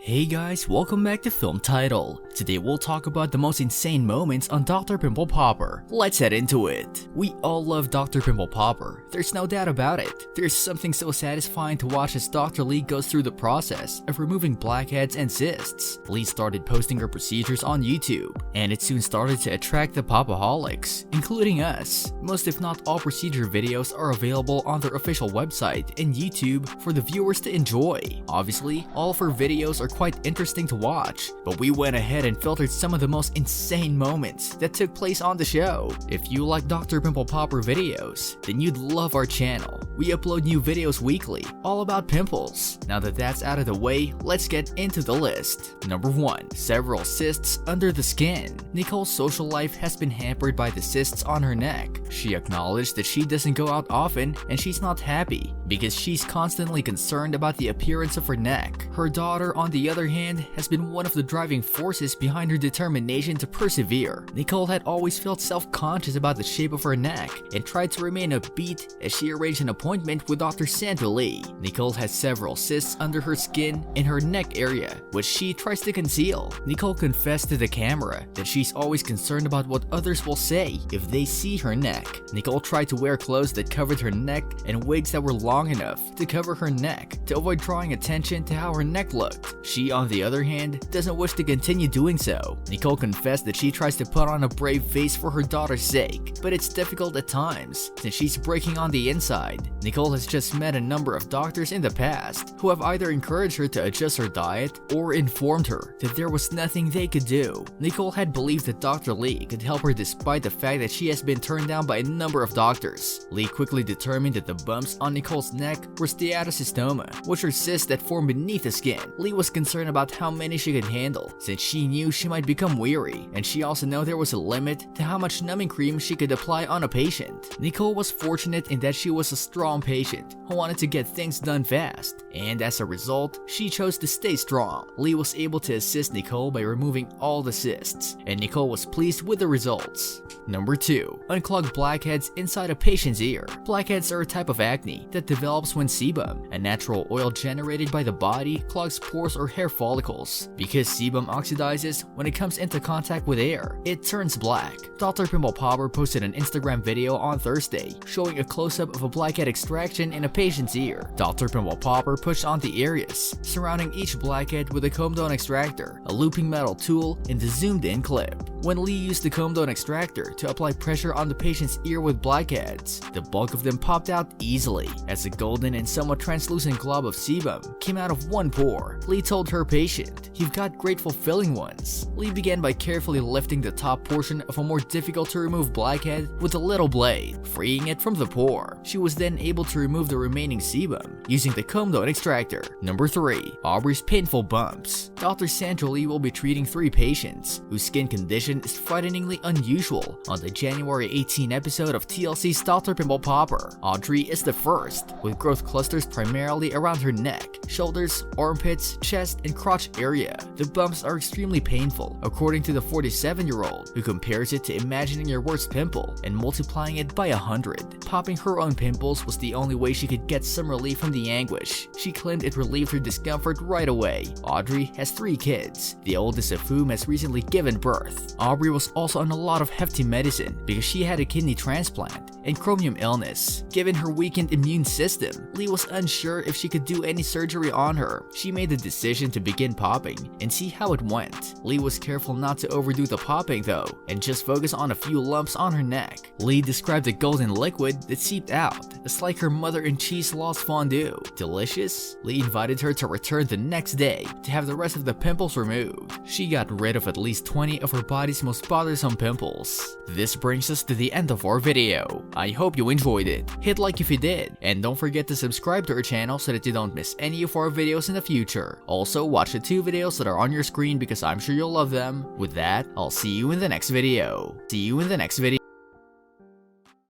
Hey guys, welcome back to Film Title. Today we'll talk about the most insane moments on Dr. Pimple Popper. Let's head into it. We all love Dr. Pimple Popper, there's no doubt about it. There's something so satisfying to watch as Dr. Lee goes through the process of removing blackheads and cysts. Lee started posting her procedures on YouTube, and it soon started to attract the popaholics, including us. Most if not all procedure videos are available on their official website and YouTube for the viewers to enjoy. Obviously, all of her videos are quite interesting to watch, but we went ahead and filtered some of the most insane moments that took place on the show. If you like Dr. Pimple Popper videos, then you'd love our channel. We upload new videos weekly, all about pimples. Now that that's out of the way, let's get into the list. Number 1. Several cysts under the skin. Nicole's social life has been hampered by the cysts on her neck. She acknowledged that she doesn't go out often and she's not happy because she's constantly concerned about the appearance of her neck. Her daughter, on the other hand, has been one of the driving forces behind her determination to persevere. Nicole had always felt self-conscious about the shape of her neck and tried to remain upbeat as she arranged an appointment with Dr. Sandra Lee. Nicole has several cysts under her skin in her neck area, which she tries to conceal. Nicole confessed to the camera that she's always concerned about what others will say if they see her neck. Nicole tried to wear clothes that covered her neck and wigs that were long enough to cover her neck to avoid drawing attention to how her neck looked. She, on the other hand, doesn't wish to continue doing so. Nicole confessed that she tries to put on a brave face for her daughter's sake, but it's difficult at times since she's breaking on the inside. Nicole has just met a number of doctors in the past who have either encouraged her to adjust her diet or informed her that there was nothing they could do. Nicole had believed that Dr. Lee could help her despite the fact that she has been turned down by a number of doctors. Lee quickly determined that the bumps on Nicole's neck were steatocystoma, which are cysts that form beneath the skin. Lee was concerned about how many she could handle since she knew she might become weary, and she also knew there was a limit to how much numbing cream she could apply on a patient. Nicole was fortunate in that she was a strong patient who wanted to get things done fast, and as a result, she chose to stay strong. Lee was able to assist Nicole by removing all the cysts, and Nicole was pleased with the results. Number 2. Unclog blackheads inside a patient's ear. Blackheads are a type of acne that develops when sebum, a natural oil generated by the body, clogs pores or hair follicles. Because sebum oxidizes when it comes into contact with air, it turns black. Dr. Pimple Popper posted an Instagram video on Thursday showing a close-up of a blackhead extraction in a patient's ear. Dr. Pimple Popper pushed on the areas surrounding each blackhead with a comb-down extractor, a looping metal tool, and the zoomed-in clip. When Lee used the comb-down extractor to apply pressure on the patient's ear with blackheads, the bulk of them popped out easily as a golden and somewhat translucent glob of sebum came out of one pore. Lee told her patient, "You've got great fulfilling ones." Lee began by carefully lifting the top portion of a more difficult to remove blackhead with a little blade, freeing it from the pore. She was then able to remove the remaining sebum using the comb-down extractor. Number 3. Aubrey's painful bumps. Dr. Sandra Lee will be treating 3 patients whose skin condition is frighteningly unusual on the January 18 episode of TLC's Dr. Pimple Popper. Audrey is the first, with growth clusters primarily around her neck, shoulders, armpits, chest, and crotch area. The bumps are extremely painful, according to the 47-year-old, who compares it to imagining your worst pimple and multiplying it by 100. Popping her own pimples was the only way she could get some relief from the anguish. She claimed it relieved her discomfort right away. Audrey has 3 kids, the oldest of whom has recently given birth. Aubrey was also on a lot of hefty medicine because she had a kidney transplant and chromium illness. Given her weakened immune system, Lee was unsure if she could do any surgery on her. She made the decision to begin popping and see how it went. Lee was careful not to overdo the popping though, and just focus on a few lumps on her neck. Lee described the golden liquid that seeped out as like her mother-in-cheese lost fondue. Delicious? Lee invited her to return the next day to have the rest of the pimples removed. She got rid of at least 20 of her body's most bothersome pimples. This brings us to the end of our video. I hope you enjoyed it. Hit like if you did, and don't forget to subscribe to our channel so that you don't miss any of our videos in the future. Also, watch the 2 videos that are on your screen because I'm sure you'll love them. With that, I'll see you in the next video.